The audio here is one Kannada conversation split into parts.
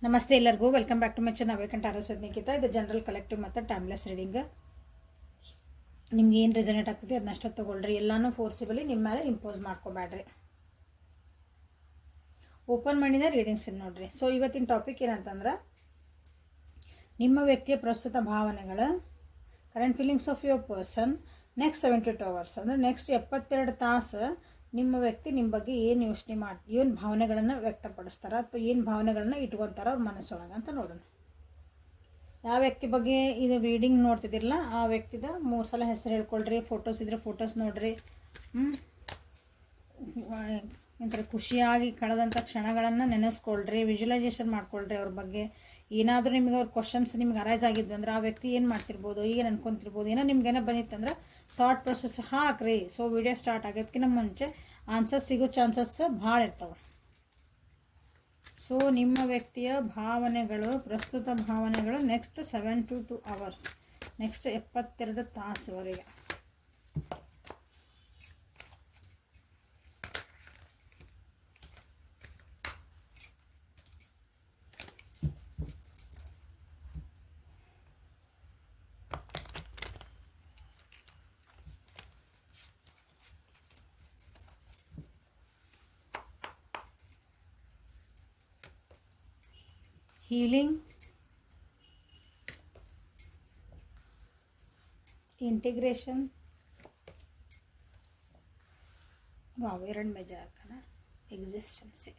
ನಮಸ್ತೆ ಎಲ್ಲರಿಗೂ welcome back to my channel ವೇಕಂಠ ಆರಸ್ವದ್ನಿಕಿತ. ಇದು ಜನರಲ್ ಕಲೆಕ್ಟಿವ್ ಮತ್ತು ಟೈಮ್ಲೆಸ್ ರೀಡಿಂಗ್. ನಿಮ್ಗೆ ಏನು ರೆಸನೇಟ್ ಆಗ್ತದೆ ಅದನ್ನಷ್ಟು ತೊಗೊಳ್ರಿ. ಎಲ್ಲನೂ ಫೋರ್ಸಿಬಲಿ ನಿಮ್ಮ ಮೇಲೆ ಇಂಪೋಸ್ ಮಾಡ್ಕೋಬೇಡ್ರಿ. ಓಪನ್ ಮಾಡಿದ ರೀಡಿಂಗ್ಸ್ ನೋಡ್ರಿ. ಸೊ ಇವತ್ತಿನ ಟಾಪಿಕ್ ಏನಂತಂದ್ರೆ, ನಿಮ್ಮ ವ್ಯಕ್ತಿಯ ಪ್ರಸ್ತುತ ಭಾವನೆಗಳು, current feelings of your person next 72 hours, ಅಂದರೆ ನೆಕ್ಸ್ಟ್ 72 ತಾಸು ನಿಮ್ಮ ವ್ಯಕ್ತಿ ನಿಮ್ಮ ಬಗ್ಗೆ ಏನು ಯೋಚನೆ ಏನು ಭಾವನೆಗಳನ್ನು ವ್ಯಕ್ತಪಡಿಸ್ತಾರೆ ಅಥವಾ ಏನು ಭಾವನೆಗಳನ್ನ ಇಟ್ಕೊತಾರೆ ಅವ್ರ ಮನಸ್ಸೊಳಗೆ ಅಂತ ನೋಡೋಣ. ಯಾವ ವ್ಯಕ್ತಿ ಬಗ್ಗೆ ಇದು ರೀಡಿಂಗ್ ನೋಡ್ತಿದ್ದಿರಲ್ಲ ಆ ವ್ಯಕ್ತಿದ 3 ಸಲ ಹೆಸರು ಹೇಳ್ಕೊಳ್ರಿ. ಫೋಟೋಸ್ ಇದ್ದರೆ ಫೋಟೋಸ್ ನೋಡ್ರಿ. ಒಂಥರ ಖುಷಿಯಾಗಿ ಕಳೆದಂಥ ಕ್ಷಣಗಳನ್ನು ನೆನೆಸ್ಕೊಳ್ರಿ, ವಿಜುವಲೈಸೇಷನ್ ಮಾಡ್ಕೊಳ್ರಿ. ಅವ್ರ ಬಗ್ಗೆ ಏನಾದರೂ ನಿಮಗೆ ಅವ್ರ ಕ್ವಶನ್ಸ್ ನಿಮ್ಗೆ ಅರೈಸ್ ಆಗಿದ್ದು ಅಂದ್ರೆ ಆ ವ್ಯಕ್ತಿ ಏನು ಮಾಡ್ತಿರ್ಬೋದು, ಏನು ಅನ್ಕೊತಿರ್ಬೋದು, ಏನೋ ನಿಮ್ಗೇನೋ ಬಂದಿತ್ತಂದ್ರೆ ಥಾಟ್ ಪ್ರೊಸೆಸ್ ಹಾಕ್ರಿ. ಸೊ ವಿಡಿಯೋ ಸ್ಟಾರ್ಟ್ ಆಗೋದಕ್ಕಿಂತ ಮುಂಚೆ ಆನ್ಸರ್ ಸಿಗೋ ಚಾನ್ಸಸ್ ಭಾಳ ಇರ್ತವೆ. ಸೊ ನಿಮ್ಮ ವ್ಯಕ್ತಿಯ ಭಾವನೆಗಳು, ಪ್ರಸ್ತುತ ಭಾವನೆಗಳು ನೆಕ್ಸ್ಟ್ 72 hours, ನೆಕ್ಸ್ಟ್ 72 ತಾಸುವರೆಗೆ. ಹೀಲಿಂಗ್, ಇಂಟಿಗ್ರೇಷನ್, ಎರಡು ಮೇಜರ್ ಹಾಕೋಣ, ಎಕ್ಸಿಸ್ಟೆನ್ಸಿ.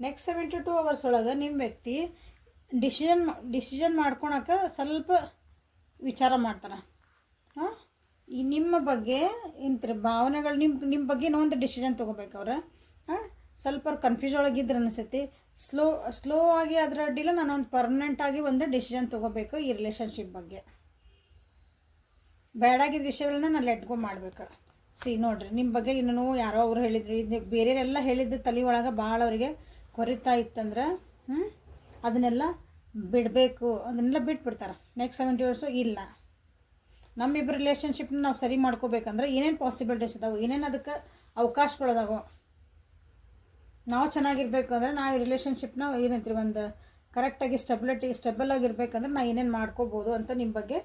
ನೆಕ್ಸ್ಟ್ 72 hours ಒಳಗೆ ನಿಮ್ಮ ವ್ಯಕ್ತಿ ಡಿಸಿಷನ್ ಮಾಡ್ಕೊಳಕ್ಕೆ ಸ್ವಲ್ಪ ವಿಚಾರ ಮಾಡ್ತಾರೆ. ಈ ನಿಮ್ಮ ಬಗ್ಗೆ ಇಂಥ ಭಾವನೆಗಳು ನಿಮ್ಮ ಬಗ್ಗೆ ಒಂದು ಡಿಸಿಷನ್ ತೊಗೋಬೇಕು ಅವ್ರು. ಸ್ವಲ್ಪ ಅವ್ರು ಕನ್ಫ್ಯೂಸ್ ಒಳಗಿದ್ರೆ ಅನಿಸುತ್ತೆ. ಸ್ಲೋ ಆಗಿ ಅದರ ಅಡ್ಡಿಲ್ಲ, ನಾನೊಂದು ಪರ್ಮನೆಂಟಾಗಿ ಒಂದು ಡಿಸಿಷನ್ ತೊಗೋಬೇಕು ಈ ರಿಲೇಷನ್ಶಿಪ್ ಬಗ್ಗೆ. ಬೇಡಾಗಿದ್ದ ವಿಷಯಗಳನ್ನ ನಾನು ಲೆಟ್ ಗೋ ಮಾಡಬೇಕು. ನೋಡಿರಿ, ನಿಮ್ಮ ಬಗ್ಗೆ ಇನ್ನೂ ಯಾರೋ ಅವ್ರು ಹೇಳಿದ್ರು, ಇದು ಬೇರೆಯವರೆಲ್ಲ ಹೇಳಿದ್ದು ತಲೆ ಒಳಗೆ ಭಾಳ ಅವರಿಗೆ ಕೊರಿತಾ ಇತ್ತಂದ್ರೆ ಅದನ್ನೆಲ್ಲ ಬಿಡಬೇಕು, ಅದನ್ನೆಲ್ಲ ಬಿಟ್ಬಿಡ್ತಾರೆ. ನೆಕ್ಸ್ಟ್ 70 hours ಇಲ್ಲ, ನಮ್ಮಿಬ್ಬರು ರಿಲೇಷನ್ಶಿಪ್ನ ನಾವು ಸರಿ ಮಾಡ್ಕೋಬೇಕಂದ್ರೆ ಏನೇನು ಪಾಸಿಬಿಲಿಟೀಸ್ ಇದಾವೆ, ಏನೇನು ಅದಕ್ಕೆ ಅವಕಾಶಗಳದಾವೆ. ನಾವು ಚೆನ್ನಾಗಿರ್ಬೇಕು ಅಂದರೆ ನಾವು ರಿಲೇಷನ್ಶಿಪ್ನ ಏನಂತೀವಿ ಒಂದು ಕರೆಕ್ಟಾಗಿ ಸ್ಟೆಬಲ್ ಆಗಿರ್ಬೇಕಂದ್ರೆ ನಾವು ಏನೇನು ಮಾಡ್ಕೋಬೋದು ಅಂತ ನಿಮ್ಮ ಬಗ್ಗೆ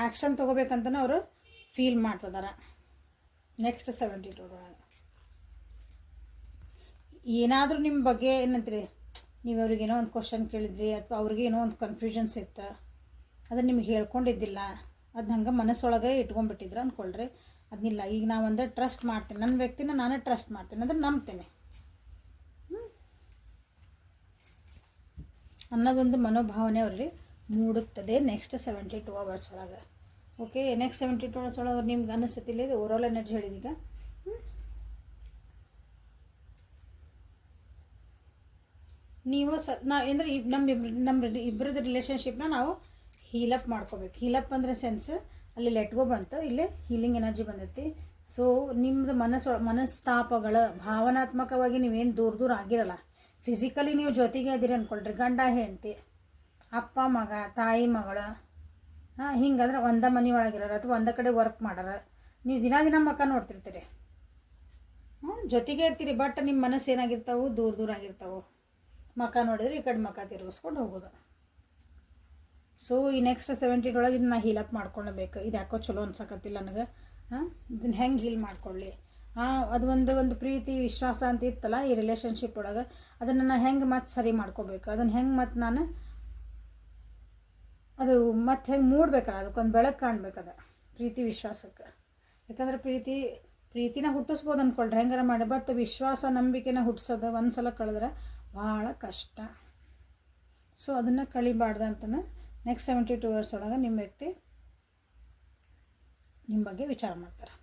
ಆ್ಯಕ್ಷನ್ ತೊಗೋಬೇಕಂತಲೇ ಅವರು ಫೀಲ್ ಮಾಡ್ತಿದ್ದಾರೆ. ನೆಕ್ಸ್ಟ್ 72 hours ಏನಾದರೂ ನಿಮ್ಮ ಬಗ್ಗೆ ಏನಂತೀರಿ, ನೀವು ಅವ್ರಿಗೇನೋ ಒಂದು ಕ್ವಶನ್ ಕೇಳಿದ್ರಿ ಅಥವಾ ಅವ್ರಿಗೆ ಏನೋ ಒಂದು ಕನ್ಫ್ಯೂಷನ್ಸ್ ಇತ್ತು, ಅದನ್ನು ನಿಮ್ಗೆ ಹೇಳ್ಕೊಂಡಿದ್ದಿಲ್ಲ, ಅದನ್ನ ಹಂಗೆ ಮನಸ್ಸೊಳಗೆ ಇಟ್ಕೊಂಡ್ಬಿಟ್ಟಿದ್ರು ಅಂದ್ಕೊಳ್ರಿ. ಅದನ್ನಿಲ್ಲ, ಈಗ ನಾವು ಒಂದು ಟ್ರಸ್ಟ್ ಮಾಡ್ತೀನಿ, ನನ್ನ ವ್ಯಕ್ತಿನ ನಾನು ಟ್ರಸ್ಟ್ ಮಾಡ್ತೀನಿ ಅಂದರೆ ನಂಬ್ತೇನೆ ಅನ್ನೋದೊಂದು ಮನೋಭಾವನೆ ಅವ್ರಿಗೆ ಮೂಡುತ್ತದೆ ನೆಕ್ಸ್ಟ್ 72 hours ಒಳಗೆ. ಓಕೆ, ನೆಕ್ಸ್ಟ್ 72 hours ಒಳಗೆ ನಿಮ್ಗೆ ಅನಿಸುತ್ತಿಲ್ಲ, ಇದು ಓವರಾಲ್ ಎನರ್ಜಿ ಹೇಳಿದೀಗ. ನೀವು ಅಂದರೆ ನಮ್ಮ ಇಬ್ಬರದ್ದು ರಿಲೇಷನ್ಶಿಪ್ನ ನಾವು ಹೀಲಪ್ ಮಾಡ್ಕೋಬೇಕು. ಹೀಲಪ್ ಅಂದರೆ ಸೆನ್ಸ್ ಅಲ್ಲಿ ಲೆಟ್ ಗೋ ಬಂತು, ಇಲ್ಲೇ ಹೀಲಿಂಗ್ ಎನರ್ಜಿ ಬಂದೈತಿ. ಸೊ ನಿಮ್ಮದು ಮನಸ್ತಾಪಗಳು ಭಾವನಾತ್ಮಕವಾಗಿ ನೀವೇನು ದೂರ ಆಗಿರಲ್ಲ, ಫಿಸಿಕಲಿ ನೀವು ಜೊತೆಗೆ ಅದೀರಿ ಅಂದ್ಕೊಳ್ರಿ. ಗಂಡ ಹೆಂಡತಿ, ಅಪ್ಪ ಮಗ, ತಾಯಿ ಮಗಳು, ಹಿಂಗಂದ್ರೆ ಒಂದೇ ಮನೆ ಒಳಗಿರೋರು ಅಥವಾ ಒಂದೇ ಕಡೆ ವರ್ಕ್ ಮಾಡೋರು, ನೀವು ದಿನ ಮಕ್ಕ ನೋಡ್ತಿರ್ತೀರಿ, ಜೊತೆಗೆ ಇರ್ತೀರಿ. ಬಟ್ ನಿಮ್ಮ ಮನಸ್ಸು ಏನಾಗಿರ್ತಾವೆ, ದೂರ ಆಗಿರ್ತಾವೆ. ಮಕ್ಕ ನೋಡಿದ್ರೆ ಈ ಕಡೆ ಮಕ್ಕ ತಿರುಗಿಸ್ಕೊಂಡು ಹೋಗೋದು. ಸೊ ಈ ನೆಕ್ಸ್ಟ್ 70 ಒಳಗೆ ಇದನ್ನ ಹೀಲಪ್ ಮಾಡ್ಕೊಳ್ಬೇಕು. ಇದು ಯಾಕೋ ಚಲೋ ಅನ್ಸಕತ್ತಿಲ್ಲ ನನಗೆ. ಇದನ್ನು ಹೆಂಗೆ ಹೀಲ್ ಮಾಡ್ಕೊಳ್ಳಿ, ಅದು ಒಂದು ಪ್ರೀತಿ ವಿಶ್ವಾಸ ಅಂತ ಇತ್ತಲ್ಲ ಈ ರಿಲೇಷನ್ಶಿಪ್ ಒಳಗೆ, ಅದನ್ನು ನಾನು ಹೆಂಗೆ ಮತ್ತೆ ಸರಿ ಮಾಡ್ಕೋಬೇಕು, ಅದನ್ನು ಹೆಂಗೆ ಮತ್ತೆ ನಾನು ಅದು ಮತ್ತೆ ಹೆಂಗೆ ಮೂಡಬೇಕಲ್ಲ, ಅದಕ್ಕೊಂದು ಬೆಳಕು ಕಾಣ್ಬೇಕದ ಪ್ರೀತಿ ವಿಶ್ವಾಸಕ್ಕೆ. ಯಾಕಂದ್ರೆ ಪ್ರೀತಿನ ಹುಟ್ಟಿಸ್ಬೋದು ಅಂದ್ಕೊಳ್ರಿ ಹೆಂಗಾರ ಮಾಡಿ, ಬಟ್ ವಿಶ್ವಾಸ ನಂಬಿಕೆನ ಹುಟ್ಟಿಸೋದು ಒಂದು ಸಲ ಕಳೆದ್ರೆ ಭಾಳ ಕಷ್ಟ. ಸೊ ಅದನ್ನು ಕಳಿಬಾರ್ದು ಅಂತಂದು ನೆಕ್ಸ್ಟ್ 72 hours ಒಳಗೆ ನಿಮ್ಮ ವ್ಯಕ್ತಿ ನಿಮ್ಮ ಬಗ್ಗೆ ವಿಚಾರ ಮಾಡ್ತಾರೆ,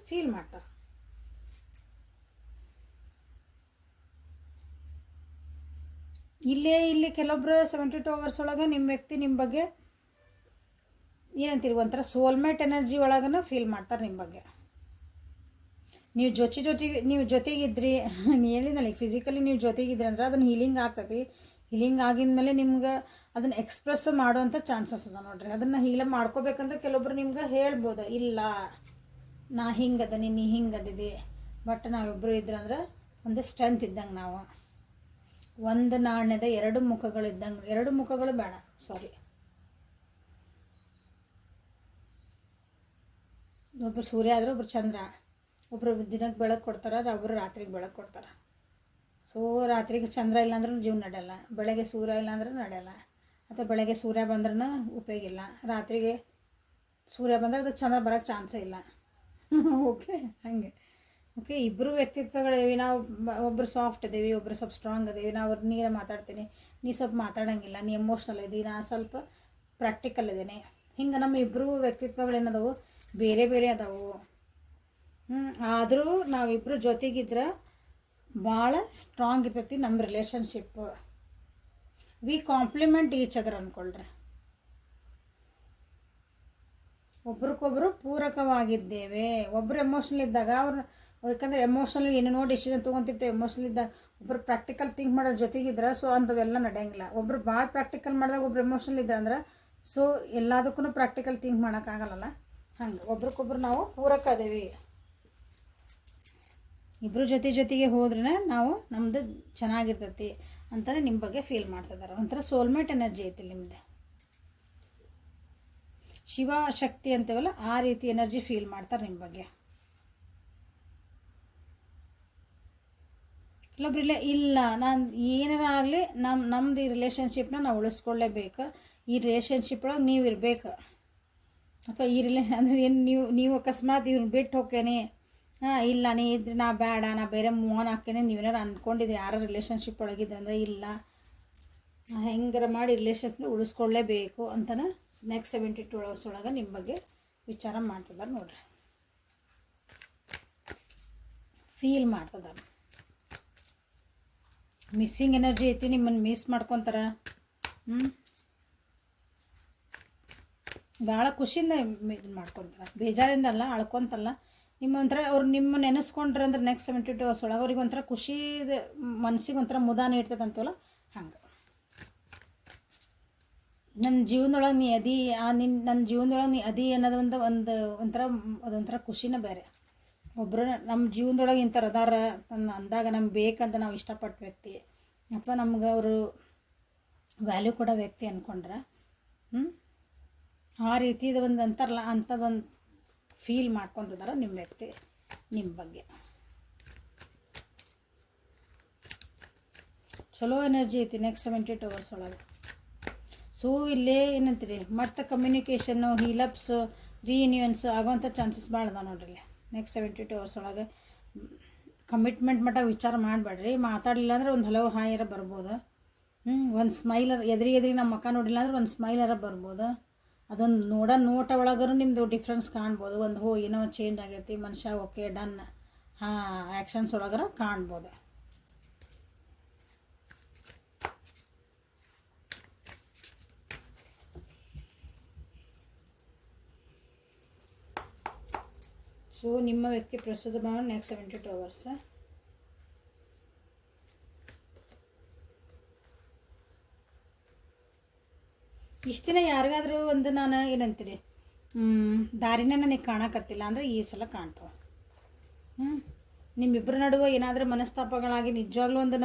ಫೀಲ್ ಮಾಡ್ತಾರೆ. ಇಲ್ಲಿ ಕೆಲವೊಬ್ರು 72 hours ಒಳಗೆ ನಿಮ್ಮ ವ್ಯಕ್ತಿ ನಿಮ್ಮ ಬಗ್ಗೆ ಏನಂತೀರಿ ಒಂಥರ ಸೋಲ್ಮೇಟ್ ಎನರ್ಜಿ ಒಳಗನ ಫೀಲ್ ಮಾಡ್ತಾರೆ ನಿಮ್ಮ ಬಗ್ಗೆ. ನೀವು ಜೊತೆಗಿದ್ರಿ ಹೇಳಿದ್ನಲ್ಲ, ಫಿಸಿಕಲಿ ನೀವು ಜೊತೆಗಿದ್ರಿ ಅಂದ್ರೆ ಅದನ್ನು ಹೀಲಿಂಗ್ ಆಗ್ತದೆ. ಹೀಲಿಂಗ್ ಆಗಿದ್ಮೇಲೆ ನಿಮ್ಗೆ ಅದನ್ನು ಎಕ್ಸ್ಪ್ರೆಸ್ ಮಾಡುವಂಥ ಚಾನ್ಸಸ್ ಅದ ನೋಡ್ರಿ. ಅದನ್ನು ಹೀಲ್ ಮಾಡ್ಕೋಬೇಕಂದ್ರೆ ಕೆಲವೊಬ್ರು ನಿಮ್ಗೆ ಹೇಳ್ಬೋದು, ಇಲ್ಲ ನಾ ಹಿಂಗೆ ಅದೀನಿ ನೀ ಹಿಂಗೆ ಅದಿವಿ, ಬಟ್ ನಾವಿಬ್ಬರು ಇದ್ರಂದ್ರೆ ಒಂದು ಸ್ಟ್ರೆಂತ್ ಇದ್ದಂಗೆ ನಾವು. ಒಂದು ನಾಣ್ಯದ ಎರಡು ಮುಖಗಳಿದ್ದಂಗೆ, ಎರಡು ಮುಖಗಳು ಬೇಡ, ಸಾರಿ, ಒಬ್ಬರು ಸೂರ್ಯ ಆದರೆ ಒಬ್ರು ಚಂದ್ರ, ಒಬ್ಬರು ದಿನಕ್ಕೆ ಬೆಳಕು ಕೊಡ್ತಾರೆ, ಒಬ್ಬರು ರಾತ್ರಿಗೆ ಬೆಳಕು ಕೊಡ್ತಾರೆ. ಸೊ ರಾತ್ರಿಗೆ ಚಂದ್ರ ಇಲ್ಲಾಂದ್ರೂ ಜೀವ ನಡೆಯಲ್ಲ, ಬೆಳಗ್ಗೆ ಸೂರ್ಯ ಇಲ್ಲಾಂದ್ರೂ ನಡೆಯಲ್ಲ, ಅಥವಾ ಬೆಳಗ್ಗೆ ಸೂರ್ಯ ಬಂದ್ರೂ ಉಪಯೋಗ ಇಲ್ಲ, ರಾತ್ರಿಗೆ ಸೂರ್ಯ ಬಂದರೆ ಅದು ಚಂದ್ರ ಬರೋಕ್ಕೆ ಚಾನ್ಸೇ ಇಲ್ಲ. ಓಕೆ, ಹಾಗೆ ಓಕೆ. ಇಬ್ಬರು ವ್ಯಕ್ತಿತ್ವಗಳಿವೆ. ನಾವು ಒಬ್ಬರು ಸಾಫ್ಟ್ ಇದ್ದೀವಿ, ಒಬ್ಬರು ಸ್ವಲ್ಪ ಸ್ಟ್ರಾಂಗ್ ಇದ್ದೀವಿ. ನಾವು ನೀರೇ ಮಾತಾಡ್ತೀನಿ, ನೀ ಸ್ವಲ್ಪ ಮಾತಾಡೋಂಗಿಲ್ಲ, ನೀ ಎಮೋಷ್ನಲ್ ಇದ್ದೀವಿ, ನಾ ಸ್ವಲ್ಪ ಪ್ರಾಕ್ಟಿಕಲ್ ಇದ್ದೀನಿ. ಹಿಂಗೆ ನಮ್ಮ ಇಬ್ಬರು ವ್ಯಕ್ತಿತ್ವಗಳೇನದವು ಬೇರೆ ಬೇರೆ ಅದಾವು. ಆದರೂ ನಾವಿಬ್ಬರು ಜೊತೆಗಿದ್ರೆ ಭಾಳ ಸ್ಟ್ರಾಂಗ್ ಇರ್ತೈತಿ ನಮ್ಮ relationship. We complement each other ಅಂದ್ಕೊಳ್ರಿ. ಒಬ್ರಿಗೊಬ್ರು ಪೂರಕವಾಗಿದ್ದೇವೆ. ಒಬ್ಬರು ಎಮೋಷ್ನಲ್ ಇದ್ದಾಗ ಅವ್ರು, ಯಾಕಂದರೆ ಎಮೋಷ್ನಲ್ ಏನೇನೋ ಡಿಸಿಷನ್ ತೊಗೊತಿರ್ತೇವೆ. ಎಮೋಷ್ನಲ್ ಇದ್ದಾಗ ಒಬ್ಬರು ಪ್ರಾಕ್ಟಿಕಲ್ ಥಿಂಕ್ ಮಾಡೋ ಜೊತೆಗಿದ್ರೆ ಸೊ ಅಂಥವೆಲ್ಲ ನಡೆಯಂಗಿಲ್ಲ. ಒಬ್ಬರು ಭಾಳ ಪ್ರಾಕ್ಟಿಕಲ್ ಮಾಡಿದಾಗ ಒಬ್ರು ಎಮೋಷ್ನಲ್ ಇದ್ದ ಅಂದ್ರೆ ಸೊ ಎಲ್ಲದಕ್ಕೂ ಪ್ರಾಕ್ಟಿಕಲ್ ಥಿಂಕ್ ಮಾಡೋಕ್ಕಾಗಲ್ಲ. ಹಂಗೆ ಒಬ್ರಿಗೊಬ್ರು ನಾವು ಪೂರಕ ಅದೇವಿ. ಇಬ್ಬರು ಜೊತೆಗೆ ಹೋದ್ರೆ ನಾವು ನಮ್ಮದು ಚೆನ್ನಾಗಿರ್ತೈತಿ ಅಂತಲೇ ನಿಮ್ಮ ಬಗ್ಗೆ ಫೀಲ್ ಮಾಡ್ತಿದ್ದಾರೆ. ಒಂಥರ ಸೋಲ್ಮೇಟ್ ಎನರ್ಜಿ ಐತಿ ನಿಮ್ಮದು. ಶಿವ ಶಕ್ತಿ ಅಂತೀವಲ್ಲ ಆ ರೀತಿ ಎನರ್ಜಿ ಫೀಲ್ ಮಾಡ್ತಾರೆ ನಿಮ್ಮ ಬಗ್ಗೆ. ಕೆಲವೊಬ್ರಿಲ್ಲ, ಇಲ್ಲ ನಾನು ಏನಾರ ಆಗಲಿ ನಮ್ಮದು ಈ ರಿಲೇಷನ್ಶಿಪ್ನ ನಾವು ಉಳಿಸ್ಕೊಳ್ಳೇಬೇಕು, ಈ ರಿಲೇಷನ್ಶಿಪ್ ಒಳಗೆ ನೀವು ಇರಬೇಕು, ಅಥವಾ ಈ ಅಂದರೆ ಏನು ನೀವು ಅಕಸ್ಮಾತ್ ಇವ್ರನ್ನ ಬಿಟ್ಟು ಹೋಗ್ತೇನೆ, ಇಲ್ಲ ನೀ ಇದ್ರೆ ನಾ ಬೇಡ, ನಾ ಬೇರೆ ಮೂವ್ ಆನ್ ಹಾಕ್ತೇನೆ, ನೀವೇನಾರು ಅಂದ್ಕೊಂಡಿದ್ರಿ ಯಾರೋ ರಿಲೇಷನ್ಶಿಪ್ ಒಳಗಿದ್ರೆ ಅಂದರೆ ಇಲ್ಲ, ಹೆಂಗಾರ ಮಾಡಿ ರಿಲೇಷನ್ಶಿಪ್ನ ಉಳಿಸ್ಕೊಳ್ಳೇಬೇಕು ಅಂತಲೇ ನೆಕ್ಸ್ಟ್ 72 hours ಒಳಗೆ ನಿಮ್ಮ ಬಗ್ಗೆ ವಿಚಾರ ಮಾಡ್ತಿದ್ದಾರೆ ನೋಡ್ರಿ, ಫೀಲ್ ಮಾಡ್ತಿದ್ದಾರೆ. ಮಿಸ್ಸಿಂಗ್ ಎನರ್ಜಿ ಐತಿ, ನಿಮ್ಮನ್ನು ಮಿಸ್ ಮಾಡ್ಕೊತಾರೆ. ಭಾಳ ಖುಷಿಯಿಂದ ಇದು ಮಾಡ್ಕೊತಾರೆ, ಬೇಜಾರಿಂದ ಅಲ್ಲ, ಅಳ್ಕೊತಲ್ಲ. ನಿಮ್ಮ ಒಂಥರ ಅವ್ರು ನಿಮ್ಮ ನೆನೆಸ್ಕೊಂಡ್ರೆ ಅಂದ್ರೆ ನೆಕ್ಸ್ಟ್ 72 hours ಒಳಗೆ ಅವ್ರಿಗೆ ಒಂಥರ ಖುಷಿ, ಮನಸ್ಸಿಗೆ ಒಂಥರ ಮುದಾನ ಇರ್ತದೆ ಅಂತೀವಲ್ಲ ಹಂಗೆ. ನನ್ನ ಜೀವನದೊಳಗೆ ನೀ ಅದಿ, ನನ್ನ ಜೀವನದೊಳಗೆ ನೀ ಅದಿ ಅನ್ನೋದು ಒಂಥರ ಅದೊಂಥರ ಖುಷಿನೇ ಬೇರೆ. ಒಬ್ಬರು ನಮ್ಮ ಜೀವನದೊಳಗೆ ಇಂಥವ್ರು ಅದಾರ ಅಂದಾಗ ನಮ್ಗೆ ಬೇಕಂತ ನಾವು ಇಷ್ಟಪಟ್ಟ ವ್ಯಕ್ತಿ, ಅಥವಾ ನಮ್ಗೆ ಅವರು ವ್ಯಾಲ್ಯೂ ಕೊಡೋ ವ್ಯಕ್ತಿ ಅಂದ್ಕೊಂಡ್ರೆ ಆ ರೀತಿದು ಒಂದು ಅಂತಾರಲ್ಲ ಅಂಥದ್ದೊಂದು ಫೀಲ್ ಮಾಡ್ಕೊತಿದ್ದಾರೆ ನಿಮ್ಮ ವ್ಯಕ್ತಿ ನಿಮ್ಮ ಬಗ್ಗೆ. ಚಲೋ ಎನರ್ಜಿ ಐತಿ ನೆಕ್ಸ್ಟ್ 72 hours ಒಳಗೆ. ಸೊ ಇಲ್ಲೇ ಏನಂತೀರಿ, ಮತ್ತೆ ಕಮ್ಯುನಿಕೇಷನ್ನು, ಹೀಲಪ್ಸ್, ರೀಯೂನಿಯನ್ಸ್ ಆಗೋವಂಥ ಚಾನ್ಸಸ್ ಭಾಳ ಅದಾವೆ ನೋಡ್ರಿ ನೆಕ್ಸ್ಟ್ 72 hours ಒಳಗೆ. ಕಮಿಟ್ಮೆಂಟ್ ಮಟ್ಟ ವಿಚಾರ ಮಾಡಬೇಡ್ರಿ. ಮಾತಾಡಲಿಲ್ಲ ಅಂದ್ರೆ ಒಂದು ಹಲೋ ಹಾಯರ ಬರ್ಬೋದು. ಒಂದು ಸ್ಮೈಲರ್ ಎದುರಿಗೆ ನಮ್ಮ ಮಕ್ಕ ನೋಡಿಲ್ಲ ಅಂದ್ರೆ ಒಂದು ಸ್ಮೈಲರ ಬರ್ಬೋದು. ಅದೊಂದು ನೋಟ ಒಳಗರೂ ನಿಮ್ಮದು ಡಿಫ್ರೆನ್ಸ್ ಕಾಣ್ಬೋದು. ಒಂದು ಏನೋ ಚೇಂಜ್ ಆಗೈತಿ, ಮನುಷ್ಯ ಓಕೆ ಡನ್, ಆ್ಯಕ್ಷನ್ಸ್ ಒಳಗರ ಕಾಣ್ಬೋದು. ಸೊ ನಿಮ್ಮ ವ್ಯಕ್ತಿ ಪ್ರಸ್ತುತ ಭಾವ ನೆಕ್ಸ್ಟ್ 72 hours. ಇಷ್ಟು ದಿನ ಯಾರಿಗಾದರೂ ಒಂದು ನಾನು ಏನಂತೀರಿ ದಾರಿನೇ ನನಗೆ ಕಾಣಕತ್ತಿಲ್ಲ ಅಂದರೆ ಈ ಸಲ ಕಾಣ್ತಾವೆ. ನಿಮ್ಮಿಬ್ಬರ ನಡುವೆ ಏನಾದರೂ ಮನಸ್ತಾಪಗಳಾಗಿ ನಿಜವಾಗ್ಲೂ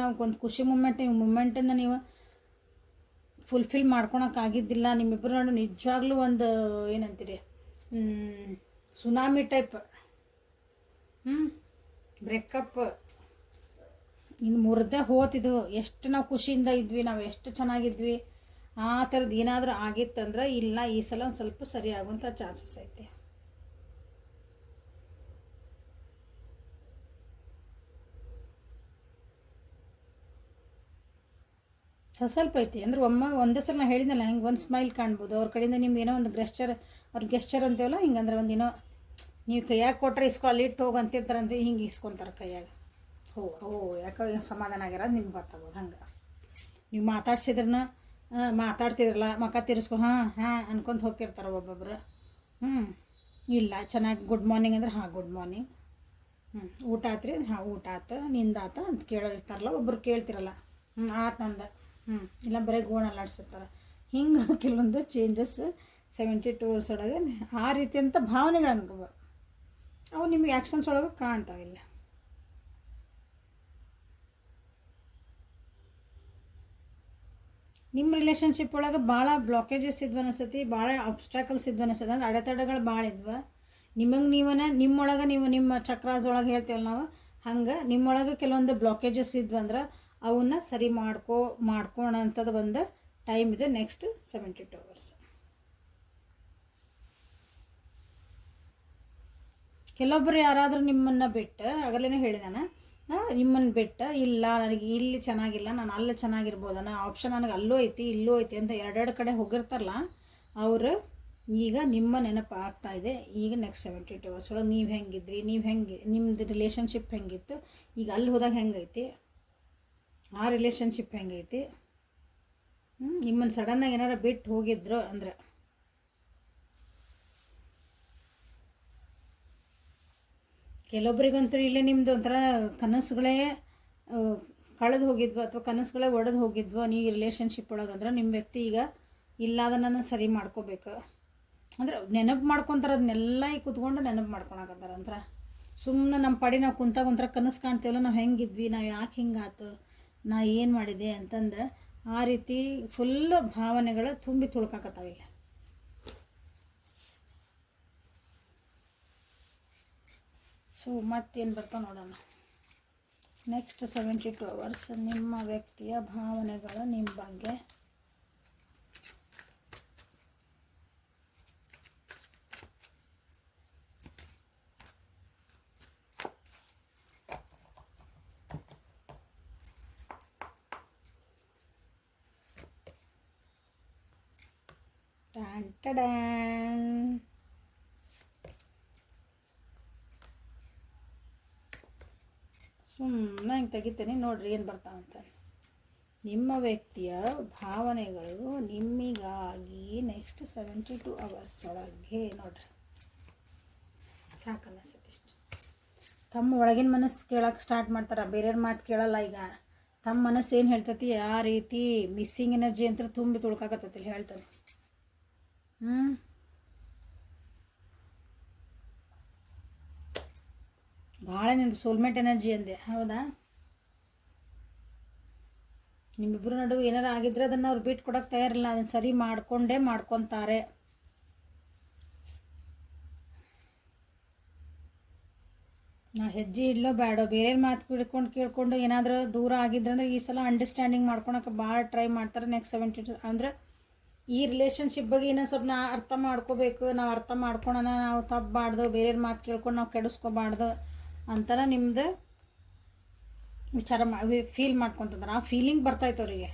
ಒಂದು ಖುಷಿ ಮೂಮೆಂಟನ್ನು ನೀವು ಫುಲ್ಫಿಲ್ ಮಾಡ್ಕೊಳಕ್ಕಾಗಿದ್ದಿಲ್ಲ. ನಿಮ್ಮಿಬ್ಬರ ನಡುವೆ ನಿಜವಾಗ್ಲೂ ಒಂದು ಏನಂತೀರಿ ಸುನಾಮಿ ಟೈಪ್ ಬ್ರೇಕಪ್ ಇನ್ನು ಮುರಿದೇ ಹೋತಿದ್ದು. ಎಷ್ಟು ನಾವು ಖುಷಿಯಿಂದ ಇದ್ವಿ, ನಾವು ಎಷ್ಟು ಚೆನ್ನಾಗಿದ್ವಿ, ಆ ಥರದ್ದು ಏನಾದರೂ ಆಗಿತ್ತಂದ್ರೆ ಇಲ್ಲ, ಈ ಸಲ ಒಂದು ಸ್ವಲ್ಪ ಸರಿ ಆಗುವಂಥ ಚಾನ್ಸಸ್ ಐತೆ. ಸ್ವಲ್ಪ ಐತಿ ಅಂದ್ರೆ ಒಂದೇ ಸಲ ನಾನು ಹೇಳಿದ್ನಲ್ಲ, ಹಿಂಗೆ ಒಂದು ಸ್ಮೈಲ್ ಕಾಣ್ಬೋದು ಅವ್ರ ಕಡೆಯಿಂದ. ನಿಮ್ಗೆ ಏನೋ ಒಂದು ಗೆಸ್ಚರ್ ಅಂತೀವಲ್ಲ, ಹಿಂಗಂದ್ರೆ ಒಂದೇನೋ ನೀವು ಕೈಯಾಗ ಕೊಟ್ಟರೆ ಅಲ್ಲಿ ಇಟ್ಟು ಹೋಗಿ ಅಂತಿರ್ತಾರಂತ, ಹಿಂಗೆ ಇಸ್ಕೊತಾರೆ ಕೈಯಾಗ. ಯಾಕೆ ಸಮಾಧಾನ ಆಗ್ಯಾರ ನಿಮ್ಗೆ ಗೊತ್ತಾಗೋದು. ಹಂಗೆ ನೀವು ಮಾತಾಡ್ತಿದ್ರಲ್ಲ, ಮಕ್ಕ ತಿರ್ಸ್ಕೊ ಅನ್ಕೊಂತ ಹೋಗಿರ್ತಾರೆ ಒಬ್ಬೊಬ್ರು. ಇಲ್ಲ ಚೆನ್ನಾಗಿ ಗುಡ್ ಮಾರ್ನಿಂಗ್ ಅಂದ್ರೆ ಗುಡ್ ಮಾರ್ನಿಂಗ್, ಊಟ ಆತ್ರಿ ಊಟ ಆತು, ನಿಂದಾತ ಅಂತ ಕೇಳಿರ್ತಾರಲ್ಲ, ಒಬ್ರು ಕೇಳ್ತಿರಲ್ಲ ಆತು ನಂದು, ಇಲ್ಲ ಬರೀ ಗೋಣ ಅಲ್ಲಾಡ್ಸಿರ್ತಾರೆ. ಹಿಂಗೆ ಕೆಲವೊಂದು ಚೇಂಜಸ್ 72 hours ಒಳಗೆ ಆ ರೀತಿಯಂಥ ಭಾವನೆಗಳು ಅನ್ಕೋಬೋದು. ಅವು ನಿಮಗೆ ಆ್ಯಕ್ಷನ್ಸ್ ಒಳಗೆ ಕಾಣ್ತಾವಿಲ್ಲ. ನಿಮ್ಮ ರಿಲೇಷನ್ಶಿಪ್ ಒಳಗೆ ಭಾಳ ಬ್ಲಾಕೇಜಸ್ ಇದ್ವು ಅನಿಸ್ತೈತಿ, ಭಾಳ ಅಬ್ಸ್ಟ್ಯಾಕಲ್ಸ್ ಇದ್ವು ಅನಿಸ್ತದೆ. ಅಂದ್ರೆ ಅಡೆತಡೆಗಳು ಭಾಳ ಇದ್ವು ನಿಮಗೆ. ನಿಮ್ಮೊಳಗೆ ನೀವು ನಿಮ್ಮ ಚಕ್ರಾಸ್ ಒಳಗೆ ಹೇಳ್ತೇವಲ್ಲ ನಾವು, ಹಂಗೆ ನಿಮ್ಮೊಳಗೆ ಕೆಲವೊಂದು ಬ್ಲಾಕೇಜಸ್ ಇದ್ವು ಅಂದ್ರೆ ಅವನ್ನ ಸರಿ ಮಾಡ್ಕೊಳಂಥದ್ದು ಒಂದು ಟೈಮ್ ಇದೆ ನೆಕ್ಸ್ಟ್ 72 hours. ಕೆಲವೊಬ್ಬರು ಯಾರಾದರೂ ನಿಮ್ಮನ್ನು ಬಿಟ್ಟು, ಆಗಲೇ ಹೇಳಿ ನಾನು, ನಿಮ್ಮನ್ನು ಬಿಟ್ಟು ಇಲ್ಲ ನನಗೆ ಇಲ್ಲಿ ಚೆನ್ನಾಗಿಲ್ಲ, ನಾನು ಅಲ್ಲಿ ಚೆನ್ನಾಗಿರ್ಬೋದನ, ಆಪ್ಷನ್ ನನಗೆ ಅಲ್ಲೂ ಐತಿ ಇಲ್ಲೂ ಐತಿ ಅಂತ ಎರಡೆರಡು ಕಡೆ ಹೋಗಿರ್ತಾರಲ್ಲ, ಅವರು ಈಗ ನಿಮ್ಮ ನೆನಪು ಆಗ್ತಾಯಿದೆ. ಈಗ ನೆಕ್ಸ್ಟ್ 72 hours ಒಳಗೆ ನೀವು ಹೆಂಗಿದ್ರಿ, ನೀವು ನಿಮ್ಮದು ರಿಲೇಷನ್ಶಿಪ್ ಹೆಂಗಿತ್ತು, ಈಗ ಅಲ್ಲಿ ಹೋದಾಗ ಹೆಂಗೈತಿ, ಆ ರಿಲೇಷನ್ಶಿಪ್ ಹೆಂಗೈತಿ, ನಿಮ್ಮನ್ನು ಸಡನ್ನಾಗಿ ಏನಾರು ಬಿಟ್ಟು ಹೋಗಿದ್ರು ಅಂದ್ರೆ ಕೆಲವೊಬ್ರಿಗಂತೂ ಇಲ್ಲೇ ನಿಮ್ಮದು ಒಂಥರ ಕನಸುಗಳೇ ಕಳೆದು ಹೋಗಿದ್ವು ಅಥವಾ ಕನಸುಗಳೇ ಒಡೆದು ಹೋಗಿದ್ವು ನೀವು ರಿಲೇಷನ್ಶಿಪ್ ಒಳಗೆ. ಅಂದ್ರೆ ನಿಮ್ಮ ವ್ಯಕ್ತಿ ಈಗ ಇಲ್ಲ ಅದನ್ನು ಸರಿ ಮಾಡ್ಕೋಬೇಕು ಅಂದ್ರೆ ನೆನಪು ಮಾಡ್ಕೊತಾರೆ. ಅದನ್ನೆಲ್ಲ ಈಗ ಕೂತ್ಕೊಂಡು ನೆನಪು ಮಾಡ್ಕೊಳಕತ್ತಾರ. ಅಂದ್ರೆ ಸುಮ್ಮನೆ ನಮ್ಮ ಪಾಡಿ ನಾವು ಕುಂತಾಗ ಕನಸು ಕಾಣ್ತೀವಲ್ಲ, ನಾವು ಹೆಂಗಿದ್ವಿ, ನಾವು ಯಾಕೆ ಹಿಂಗಾತು, ನಾ ಏನು ಮಾಡಿದೆ ಅಂತಂದು ಆ ರೀತಿ ಫುಲ್ ಭಾವನೆಗಳು ತುಂಬಿ ತುಳ್ಕಾಕತ್ತಾವಿಲ್ಲ. ಸೊ ಮತ್ತೇನು ಬರ್ತಾವೆ ನೋಡೋಣ. ನೆಕ್ಸ್ಟ್ 72 hours ನಿಮ್ಮ ವ್ಯಕ್ತಿಯ ಭಾವನೆಗಳು ನಿಮ್ಮ ಬಗ್ಗೆ. ಟ್ಯಾನ್ ಟಡ್ಯಾನ್. ಸುಮ್ಮನೆ ಹಿಂಗೆ ತೆಗಿತೀನಿ ನೋಡ್ರಿ ಏನು ಬರ್ತಾವಂತ. ನಿಮ್ಮ ವ್ಯಕ್ತಿಯ ಭಾವನೆಗಳು ನಿಮಗಾಗಿ ನೆಕ್ಸ್ಟ್ 72 hours ಒಳಗೆ ನೋಡ್ರಿ. ಸಾಕು ಅನಿಸ್ತೈತಿ ಇಷ್ಟು. ತಮ್ಮ ಒಳಗಿನ ಮನಸ್ಸು ಕೇಳೋಕೆ ಸ್ಟಾರ್ಟ್ ಮಾಡ್ತಾರೆ, ಬೇರೆಯವ್ರ ಮಾತು ಕೇಳಲ್ಲ. ಈಗ ತಮ್ಮ ಮನಸ್ಸು ಏನು ಹೇಳ್ತೈತಿ, ಆ ರೀತಿ ಮಿಸ್ಸಿಂಗ್ ಎನರ್ಜಿ ಅಂತ ತುಂಬಿ ತುಳ್ಕಾಕತ್ತೈತಿ ಹೇಳ್ತಾನೆ. ಭಾಳ ನಿಮ್ಗೆ ಸೋಲ್ಮೇಟ್ ಎನರ್ಜಿ ಅಂದೆ, ಹೌದಾ? ನಿಮ್ಮಿಬ್ಬರು ನಡುವೆ ಏನಾರು ಆಗಿದ್ರೆ ಅದನ್ನು ಅವ್ರು ಬಿಟ್ಟು ಕೊಡೋಕೆ ತಯಾರಿಲ್ಲ, ಅದನ್ನು ಸರಿ ಮಾಡ್ಕೊತಾರೆ. ನಾ ಹೆಜ್ಜೆ ಇಡ್ಲೋ ಬೇಡೋ ಬೇರೆ ಮಾತು ಕೇಳ್ಕೊಂಡು ಏನಾದರೂ ದೂರ ಆಗಿದ್ರೆ ಅಂದ್ರೆ ಈ ಸಲ ಅಂಡರ್ಸ್ಟ್ಯಾಂಡಿಂಗ್ ಮಾಡ್ಕೊಳಕ್ಕೆ ಭಾಳ ಟ್ರೈ ಮಾಡ್ತಾರೆ. ನೆಕ್ಸ್ಟ್ 72 ಅಂದರೆ ಈ ರಿಲೇಷನ್ಶಿಪ್ ಬಗ್ಗೆ ಇನ್ನೊಂದು ಸ್ವಲ್ಪ ನಾ ಅರ್ಥ ಮಾಡ್ಕೋಬೇಕು, ನಾವು ಅರ್ಥ ಮಾಡ್ಕೊಳೋಣ, ನಾವು ತಪ್ಪಬಾರ್ದು, ಬೇರೆಯವ್ರ ಮಾತು ಕೇಳ್ಕೊಂಡು ನಾವು ಕೆಡಿಸ್ಕೋಬಾರ್ದು ಅಂತಾನೆ ನಿಮ್ದು ವಿಚಾರ ಫೀಲ್ ಮಾಡ್ಕೊತಂದ್ರೆ ಆ ಫೀಲಿಂಗ್ ಬರ್ತಾಯಿತ್ತು ಅವರಿಗೆ.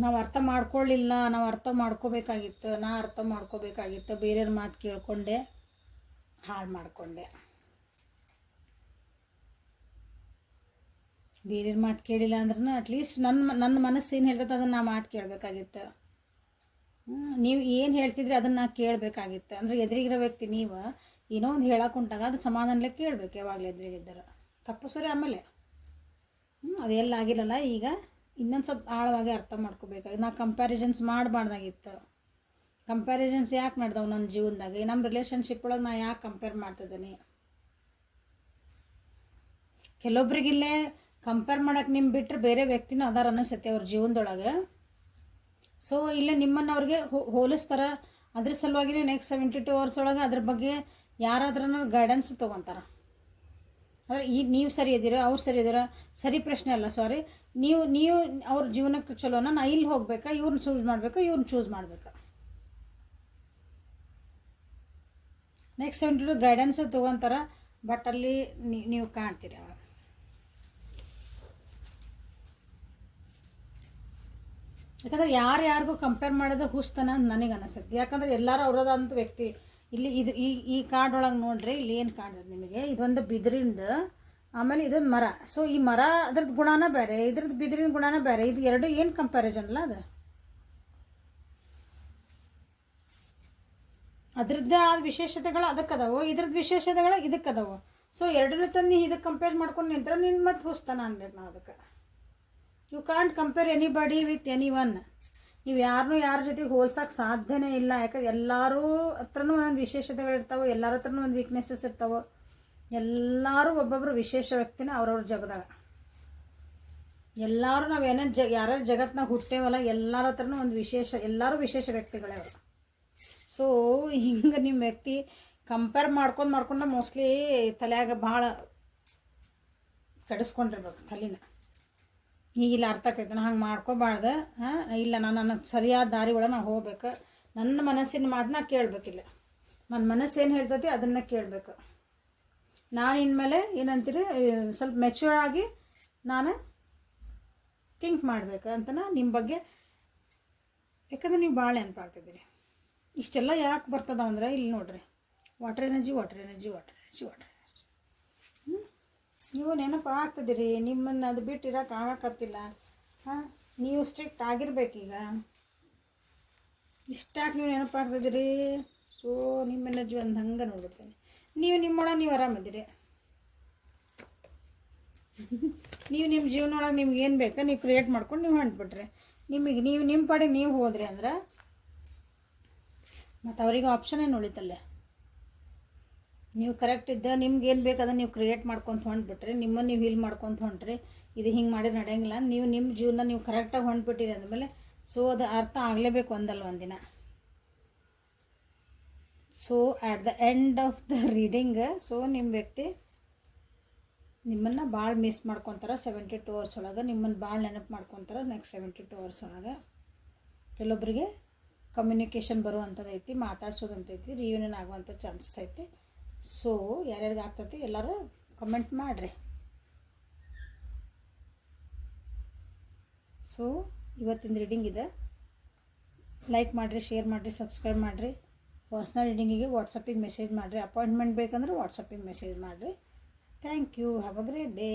ನಾವು ಅರ್ಥ ಮಾಡ್ಕೊಳ್ಳಿಲ್ಲ, ನಾವು ಅರ್ಥ ಮಾಡ್ಕೋಬೇಕಾಗಿತ್ತು, ನಾ ಅರ್ಥ ಮಾಡ್ಕೋಬೇಕಾಗಿತ್ತು, ಬೇರೆಯವ್ರ ಮಾತು ಕೇಳ್ಕೊಂಡೆ ಹಾಳು ಮಾಡಿಕೊಂಡೆ. ಬೇರೆಯವ್ರ ಮಾತು ಕೇಳಿಲ್ಲ ಅಂದ್ರೂ ಅಟ್ಲೀಸ್ಟ್ ನನ್ನ ಮನಸ್ಸು ಏನು ಹೇಳ್ತೈತೆ ಅದನ್ನು ನಾ ಮಾತು ಕೇಳಬೇಕಾಗಿತ್ತು. ನೀವು ಏನು ಹೇಳ್ತಿದ್ರಿ ಅದನ್ನು ನಾ ಕೇಳಬೇಕಾಗಿತ್ತು. ಅಂದರೆ ಎದುರಿಗಿರೋ ವ್ಯಕ್ತಿ ನೀವು ಏನೋ ಒಂದು ಹೇಳಕ್ಕೆ ಉಂಟಾಗ ಅದು ಸಮಾಧಾನಲೇ ಕೇಳಬೇಕು ಯಾವಾಗಲೂ ಎದುರಿಗಿದ್ದಾರೆ. ತಪ್ಪು ಸರಿ ಆಮೇಲೆ ಅದೆಲ್ಲ ಆಗಿಲ್ಲಲ್ಲ. ಈಗ ಇನ್ನೊಂದು ಸ್ವಲ್ಪ ಆಳವಾಗಿ ಅರ್ಥ ಮಾಡ್ಕೋಬೇಕಾಗಿ ನಾ ಕಂಪ್ಯಾರಿಸನ್ಸ್ ಮಾಡಬಾರ್ದಾಗಿತ್ತು. ಕಂಪ್ಯಾರಿಸನ್ಸ್ ಯಾಕೆ ನಡೆದವು ನನ್ನ ಜೀವನದಾಗ, ನಮ್ಮ ರಿಲೇಷನ್ಶಿಪ್ ಒಳಗೆ ನಾ ಯಾಕೆ ಕಂಪೇರ್ ಮಾಡ್ತಿದ್ದೀನಿ. ಕೆಲವೊಬ್ರಿಗಿಲ್ಲೇ ಕಂಪೇರ್ ಮಾಡೋಕೆ ನಿಮ್ಮ ಬಿಟ್ಟರೆ ಬೇರೆ ವ್ಯಕ್ತಿನೂ ಅದಾರ ಅನ್ನಿಸ್ತೈತಿ ಅವ್ರ ಜೀವನದೊಳಗೆ. ಸೊ ಇಲ್ಲೇ ನಿಮ್ಮನ್ನು ಅವ್ರಿಗೆ ಹೋಲಿಸ್ತಾರೆ. ಅದ್ರ ಸಲುವಾಗಿನೇ ನೆಕ್ಸ್ಟ್ 72 hours ಒಳಗೆ ಅದ್ರ ಬಗ್ಗೆ ಯಾರಾದ್ರೂ ಗೈಡೆನ್ಸ್ ತೊಗೊತಾರೆ. ಆದರೆ ಈಗ ನೀವು ಸರಿ ಇದ್ದೀರೋ ಅವ್ರು ಸರಿ ಇದ್ದೀರೋ, ಸರಿ ಪ್ರಶ್ನೆ ಅಲ್ಲ, ಸಾರಿ, ನೀವು ಅವ್ರ ಜೀವನಕ್ಕೆ ಚಲೋನ, ನಾ ಇಲ್ಲಿ ಹೋಗ್ಬೇಕಾ, ಇವ್ರನ್ನ ಚೂಸ್ ಮಾಡಬೇಕಾ, ಇವ್ರನ್ನ ಚೂಸ್ ಮಾಡಬೇಕಾ. Next 72 guidance ತೊಗೊತಾರೆ. ಬಟ್ ಅಲ್ಲಿ ನೀವು ಕಾಣ್ತೀರಿ ಅವಾಗ. ಯಾಕಂದ್ರೆ ಯಾರಿಗೂ ಕಂಪೇರ್ ಮಾಡೋದು ಹುಸ್ತನ ಅಂತ ನನಗೆ ಅನಿಸುತ್ತೆ. ಯಾಕಂದ್ರೆ ಎಲ್ಲರೂ ಅವ್ರದಂಥ ವ್ಯಕ್ತಿ. ಇಲ್ಲಿ ಈ ಕಾರ್ಡ್ ಒಳಗೆ ನೋಡ್ರಿ, ಇಲ್ಲಿ ಏನು ಕಾಣ್ತದೆ ನಿಮಗೆ, ಇದೊಂದು ಬಿದಿರಿಂದ, ಆಮೇಲೆ ಇದೊಂದು ಮರ. ಸೊ ಈ ಮರ ಅದ್ರದ್ದು ಗುಣನೇ ಬೇರೆ, ಇದ್ರದ್ದು ಬಿದಿರಿನ ಗುಣನೇ ಬೇರೆ. ಇದು ಎರಡು ಏನು ಕಂಪ್ಯಾರಿಸನ್ ಅಲ್ಲ ಅದು. ಅದ್ರದ್ದು ಆದ ವಿಶೇಷತೆಗಳು ಅದಕ್ಕದಾವು, ಇದ್ರದ್ದು ವಿಶೇಷತೆಗಳು ಇದಕ್ಕದಾವು. ಸೊ ಎರಡನ್ನೂ ತಂದು ಇದಕ್ಕೆ ಕಂಪೇರ್ ಮಾಡ್ಕೊಂಡು ನಿಂತ್ರೆ ನಿನ್ನ ಮತ್ತೆ ಹುಸ್ತಾನ ಅನ್ಬೇಕು ನಾವು ಅದಕ್ಕೆ. You can't compare anybody with anyone. ನೀವು ಯಾರನ್ನೂ ಯಾರ ಜೊತೆಗೆ ಹೋಲ್ಸೋಕೆ ಸಾಧ್ಯನೇ ಇಲ್ಲ. ಯಾಕಂದ್ರೆ ಎಲ್ಲರೂ ಹತ್ರನೂ ಒಂದೊಂದು ವಿಶೇಷತೆಗಳಿರ್ತಾವೆ, ಎಲ್ಲರ ಹತ್ರನೂ ಒಂದು ವೀಕ್ನೆಸ್ಸಸ್ ಇರ್ತಾವೆ. ಎಲ್ಲರೂ ಒಬ್ಬೊಬ್ಬರು ವಿಶೇಷ ವ್ಯಕ್ತಿನ ಅವ್ರವ್ರ ಜಗದಾಗ. ಎಲ್ಲರೂ ನಾವು ಏನೇನು ಯಾರ್ಯಾರು ಜಗತ್ತಿನಾಗ ಹುಟ್ಟೇವಲ್ಲ ಎಲ್ಲರ ಹತ್ರನೂ ಒಂದು ವಿಶೇಷ, ಎಲ್ಲರೂ ವಿಶೇಷ ವ್ಯಕ್ತಿಗಳೇ ಅವರು. ಸೊ ಹಿಂಗೆ ನಿಮ್ಮ ವ್ಯಕ್ತಿ ಕಂಪೇರ್ ಮಾಡ್ಕೊಂಡು ಮೋಸ್ಟ್ಲಿ ತಲೆಯಾಗ ಭಾಳ ಕೆಡಿಸ್ಕೊಂಡಿರ್ಬೇಕು ತಲೆನ. ಈಗಿಲ್ಲ ಅರ್ಥ ಆಕೈತೆ, ನಾನು ಹಂಗೆ ಮಾಡ್ಕೋಬಾರ್ದು. ಇಲ್ಲ ನಾನು ಸರಿಯಾದ ದಾರಿ ಒಳಗೆ ನಾವು ಹೋಗ್ಬೇಕು. ನನ್ನ ಮನಸ್ಸಿನ ಮಾತನ್ನ ಕೇಳಬೇಕಿಲ್ಲ, ನನ್ನ ಮನಸ್ಸು ಏನು ಹೇಳ್ತೈತಿ ಅದನ್ನು ಕೇಳಬೇಕು. ನಾನು ಇನ್ಮೇಲೆ ಏನಂತೀರಿ ಸ್ವಲ್ಪ ಮೆಚ್ಯೂರ್ ಆಗಿ ನಾನು ಥಿಂಕ್ ಮಾಡಬೇಕು ಅಂತನ ನಿಮ್ಮ ಬಗ್ಗೆ. ಯಾಕಂದ್ರೆ ನೀವು ಭಾಳ ನೆನಪಾಗ್ತಿದ್ದೀರಿ. ಇಷ್ಟೆಲ್ಲ ಯಾಕೆ ಬರ್ತದ ಅಂದರೆ ಇಲ್ಲಿ ನೋಡ್ರಿ, ವಾಟರ್ ಎನರ್ಜಿ ನೀವು ನೆನಪು ಆಗ್ತದಿರಿ. ನಿಮ್ಮನ್ನು ಅದು ಬಿಟ್ಟು ಇರೋಕೆ ಆಗಕತ್ತಿಲ್ಲ. ನೀವು ಸ್ಟ್ರಿಕ್ಟ್ ಆಗಿರ್ಬೇಕೀಗ. ಇಷ್ಟಾಗಿ ನೀವು ನೆನಪಾಗ್ತದಿರಿ. ಸೊ ನಿಮ್ಮ ಎನರ್ಜಿ ಒಂದು ಹಂಗೆ ನೋಡ್ಬಿಡ್ತೇನೆ. ನೀವು ನಿಮ್ಮೊಳಗೆ ನೀವು ಆರಾಮದಿರಿ. ನೀವು ನಿಮ್ಮ ಜೀವನೊಳಗೆ ನಿಮ್ಗೆ ಏನು ಬೇಕಾ ನೀವು ಕ್ರಿಯೇಟ್ ಮಾಡ್ಕೊಂಡು ನೀವು ಹೊಂಟ್ಬಿಟ್ರಿ. ನಿಮಗೆ ನೀವು ನಿಮ್ಮ ಪಾಡಿಗೆ ನೀವು ಹೋದ್ರಿ ಅಂದ್ರೆ ಮತ್ತು ಅವರಿಗೆ ಆಪ್ಷನ್ ಏನು ಉಳಿತಲ್ಲೇ. ನೀವು ಕರೆಕ್ಟ್ ಇದ್ದ ನಿಮ್ಗೆ ಏನು ಬೇಕು ಅದನ್ನು ನೀವು ಕ್ರಿಯೇಟ್ ಮಾಡ್ಕೊತ ಹೊಂಟ್ಬಿಟ್ರಿ, ನಿಮ್ಮನ್ನು ನೀವು ಹೀಲ್ ಮಾಡ್ಕೊತ ಹೊಂಟ್ರಿ. ಇದು ಹಿಂಗೆ ಮಾಡಿದ್ರೆ ನಡೆಯಂಗಿಲ್ಲ. ನೀವು ನಿಮ್ಮ ಜೀವನ ನೀವು ಕರೆಕ್ಟಾಗಿ ಹೊಂಟ್ಬಿಟ್ಟಿರಿ ಅಂದಮೇಲೆ ಸೊ ಅದು ಅರ್ಥ ಆಗಲೇಬೇಕು ಒಂದಲ್ಲ ಒಂದಿನ. So at the end of the reading, so ನಿಮ್ಮ ವ್ಯಕ್ತಿ ನಿಮ್ಮನ್ನು ಭಾಳ ಮಿಸ್ ಮಾಡ್ಕೊತಾರೆ 72 hours ಒಳಗೆ. ನಿಮ್ಮನ್ನು ಭಾಳ ನೆನಪು ಮಾಡ್ಕೊತಾರೆ ನೆಕ್ಸ್ಟ್ 72 hours ಒಳಗೆ. ಕೆಲವೊಬ್ಬರಿಗೆ ಕಮ್ಯುನಿಕೇಷನ್ ಬರುವಂಥದ್ದು ಐತಿ, ಮಾತಾಡ್ಸೋದಂತೈತಿ, ರಿಯೂನಿಯನ್ ಆಗುವಂಥ ಚಾನ್ಸಸ್ ಐತಿ. ಸೊ ಯಾರ್ಯಾರಿಗೆ ಆಗ್ತೈತಿ ಎಲ್ಲರೂ ಕಮೆಂಟ್ ಮಾಡಿರಿ. ಸೊ ಇವತ್ತಿನ ರೀಡಿಂಗ್ ಇದೆ. ಲೈಕ್ ಮಾಡಿರಿ, ಶೇರ್ ಮಾಡಿರಿ, ಸಬ್ಸ್ಕ್ರೈಬ್ ಮಾಡಿರಿ. ಪರ್ಸ್ನಲ್ ರೀಡಿಂಗಿಗೆ ವಾಟ್ಸಪ್ಪಿಗೆ ಮೆಸೇಜ್ ಮಾಡಿರಿ. ಅಪಾಯಿಂಟ್ಮೆಂಟ್ ಬೇಕಂದ್ರೆ ವಾಟ್ಸಪ್ಪಿಗೆ ಮೆಸೇಜ್ ಮಾಡಿರಿ. Thank you. Have a great day.